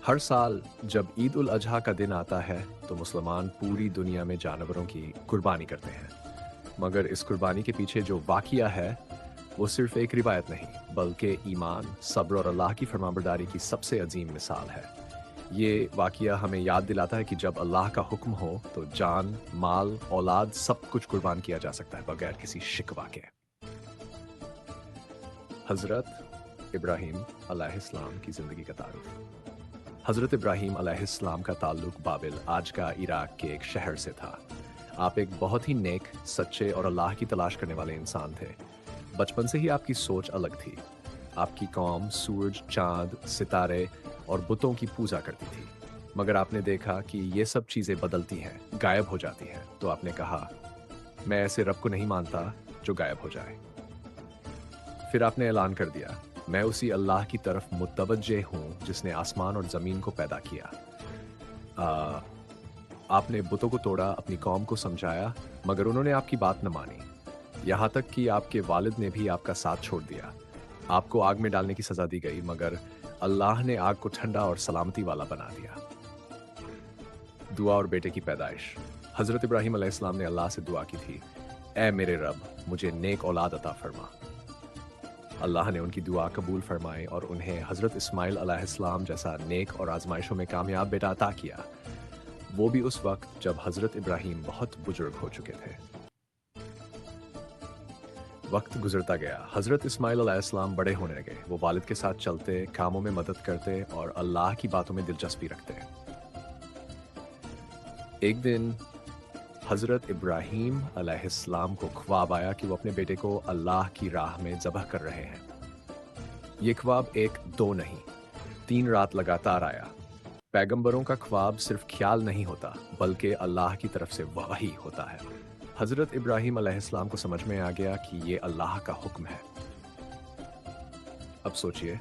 हर साल जब ईद उल अजहा का दिन आता है तो मुसलमान पूरी दुनिया में जानवरों की कुर्बानी करते हैं। मगर इस कुर्बानी के पीछे जो वाक़या है वो सिर्फ एक रिवायत नहीं बल्कि ईमान, सब्र और अल्लाह की फरमाबरदारी की सबसे अजीम मिसाल है। ये वाक़या हमें याद दिलाता है कि जब अल्लाह का हुक्म हो तो जान, माल, औलाद सब कुछ कुर्बान किया जा सकता है बगैर किसी शिकवा के। हज़रत इब्राहीम अलैहिस्सलाम की ज़िंदगी का तारुफ। हज़रत इब्राहीम अलैहिस्सलाम का ताल्लुक बाबिल आज का इराक के एक शहर से था। आप एक बहुत ही नेक, सच्चे और अल्लाह की तलाश करने वाले इंसान थे। बचपन से ही आपकी सोच अलग थी। आपकी कौम सूरज, चाँद, सितारे और बुतों की पूजा करती थी। मगर आपने देखा कि ये सब चीज़ें बदलती हैं, गायब हो जाती हैं, तो आपने कहा, मैं ऐसे रब को नहीं मानता जो गायब हो जाए। फिर आपने ऐलान कर दिया, मैं उसी अल्लाह की तरफ मुतवज्जे हूँ जिसने आसमान और ज़मीन को पैदा किया। आ, आपने बुतों को तोड़ा, अपनी कौम को समझाया, मगर उन्होंने आपकी बात न मानी। यहाँ तक कि आपके वालिद ने भी आपका साथ छोड़ दिया। आपको आग में डालने की सज़ा दी गई, मगर अल्लाह ने आग को ठंडा और सलामती वाला बना दिया। दुआ और बेटे की पैदाइश। हज़रत इब्राहीम अलैहिस्सलाम ने अल्लाह से दुआ की थी, ऐ मेरे रब, मुझे नेक औलाद अता फरमा। अल्लाह ने उनकी दुआ कबूल फरमाई और उन्हें हज़रत इस्माइल अलैहिस्सलाम जैसा नेक और आजमाइशों में कामयाब बेटा अता किया। वो भी उस वक्त जब हज़रत इब्राहीम बहुत बुजुर्ग हो चुके थे। वक्त गुजरता गया, हज़रत इस्माइल अलैहिस्सलाम बड़े होने लगे। वो वालिद के साथ चलते, कामों में मदद करते और अल्लाह की बातों में दिलचस्पी रखते। एक दिन हज़रत इब्राहीम अलैहिस्सलाम को ख्वाब आया कि वो अपने बेटे को अल्लाह की राह में ज़बह कर रहे हैं। ये ख्वाब एक, दो नहीं, 3 रात लगातार आया। पैगंबरों का ख्वाब सिर्फ ख्याल नहीं होता, बल्कि अल्लाह की तरफ से वही होता है। हज़रत इब्राहीम अलैहिस्सलाम को समझ में आ गया कि ये अल्लाह का हुक्म है। अब सोचिए,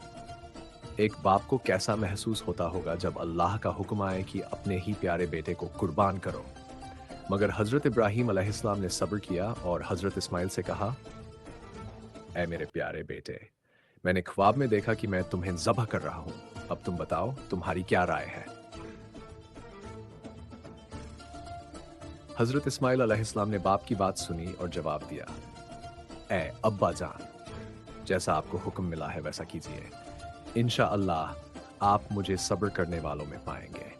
एक बाप को कैसा महसूस होता होगा जब अल्लाह का हुक्म आए कि अपने ही प्यारे बेटे को कुर्बान करो। मगर हज़रत इब्राहीम अलैहिस्सलाम ने सब्र किया और हज़रत इस्माइल से कहा, ऐ मेरे प्यारे बेटे, मैंने ख्वाब में देखा कि मैं तुम्हें ज़बह कर रहा हूँ। अब तुम बताओ, तुम्हारी क्या राय है? हज़रत इस्माइल अलैहिस्सलाम ने बाप की बात सुनी और जवाब दिया, ऐ अब्बा जान, जैसा आपको हुक्म मिला है वैसा कीजिए। इंशाअल्लाह आप मुझे सब्र करने वालों में पाएंगे।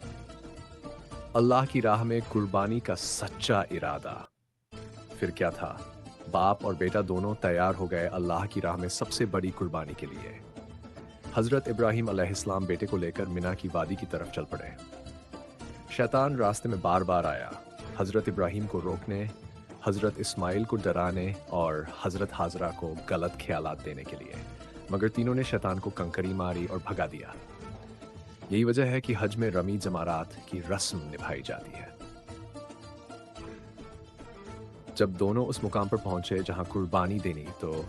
अल्लाह की राह में कुर्बानी का सच्चा इरादा। फिर क्या था? बाप और बेटा दोनों तैयार हो गए अल्लाह की राह में सबसे बड़ी कुर्बानी के लिए। हज़रत इब्राहीम अलैहिस्सलाम बेटे को लेकर मिना की वादी की तरफ चल पड़े। शैतान रास्ते में बार बार आया, हज़रत इब्राहीम को रोकने, हज़रत इस्माइल को डराने और हज़रत हाजरा को गलत ख्यालात देने के लिए। मगर तीनों ने शैतान को कंकरी मारी और भगा दिया। यही वजह है कि हज में रमी जमारात की रस्म निभाई जाती है। जब दोनों उस मुकाम पर पहुंचे जहां कुर्बानी देनी, तो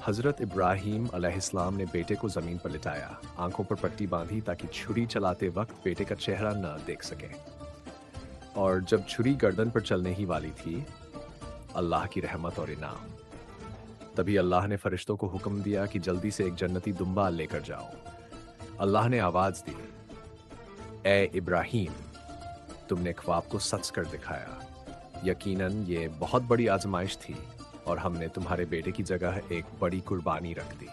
हज़रत इब्राहीम अलैहिस्सलाम ने बेटे को ज़मीन पर लिटाया, आंखों पर पट्टी बांधी ताकि छुरी चलाते वक्त बेटे का चेहरा न देख सके। और जब छुरी गर्दन पर चलने ही वाली थी, अल्लाह की रहमत और इनाम। तभी अल्लाह ने फरिश्तों को हुक्म दिया कि जल्दी से एक जन्नती दुम्बा लेकर जाओ। अल्लाह ने आवाज़ दी, ए इब्राहीम, तुमने ख्वाब को सच कर दिखाया। यकीनन ये बहुत बड़ी आजमाइश थी और हमने तुम्हारे बेटे की जगह एक बड़ी कुर्बानी रख दी।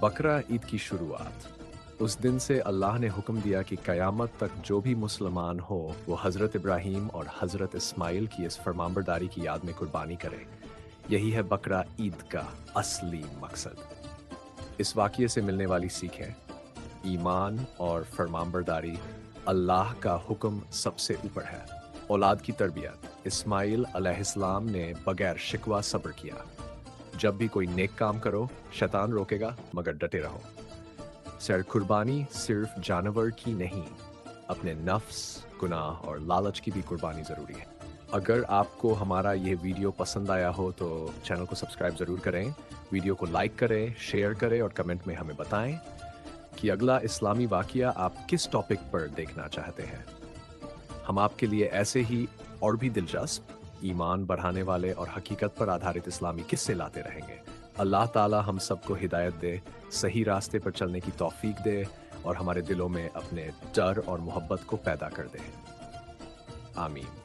बकरा ईद की शुरुआत। उस दिन से अल्लाह ने हुक्म दिया कि क़यामत तक जो भी मुसलमान हो वो हज़रत इब्राहीम और हज़रत इस्माइल की इस फरमाबरदारी की याद में कुर्बानी करे। यही है बकरा ईद का असली मकसद। इस वाक़ये से मिलने वाली सीखें: ईमान और फरमाबरदारी, अल्लाह का हुक्म सबसे ऊपर है। औलाद की तरबियत, इस्माइल अलैहिस्सलाम ने बगैर शिकवा सब्र किया। जब भी कोई नेक काम करो, शैतान रोकेगा, मगर डटे रहो। सर कुर्बानी सिर्फ जानवर की नहीं, अपने नफ्स, गुनाह और लालच की भी कुर्बानी ज़रूरी है। अगर आपको हमारा ये वीडियो पसंद आया हो तो चैनल को सब्सक्राइब ज़रूर करें, वीडियो को लाइक करें, शेयर करें और कमेंट में हमें बताएं कि अगला इस्लामी वाक़या आप किस टॉपिक पर देखना चाहते हैं। हम आपके लिए ऐसे ही और भी दिलचस्प, ईमान बढ़ाने वाले और हकीकत पर आधारित इस्लामी किस्से लाते रहेंगे। اللہ تعالی ہم سب کو ہدایت دے، صحیح راستے پر چلنے کی توفیق دے اور ہمارے دلوں میں اپنے ڈر اور محبت کو پیدا کر دے۔ آمین۔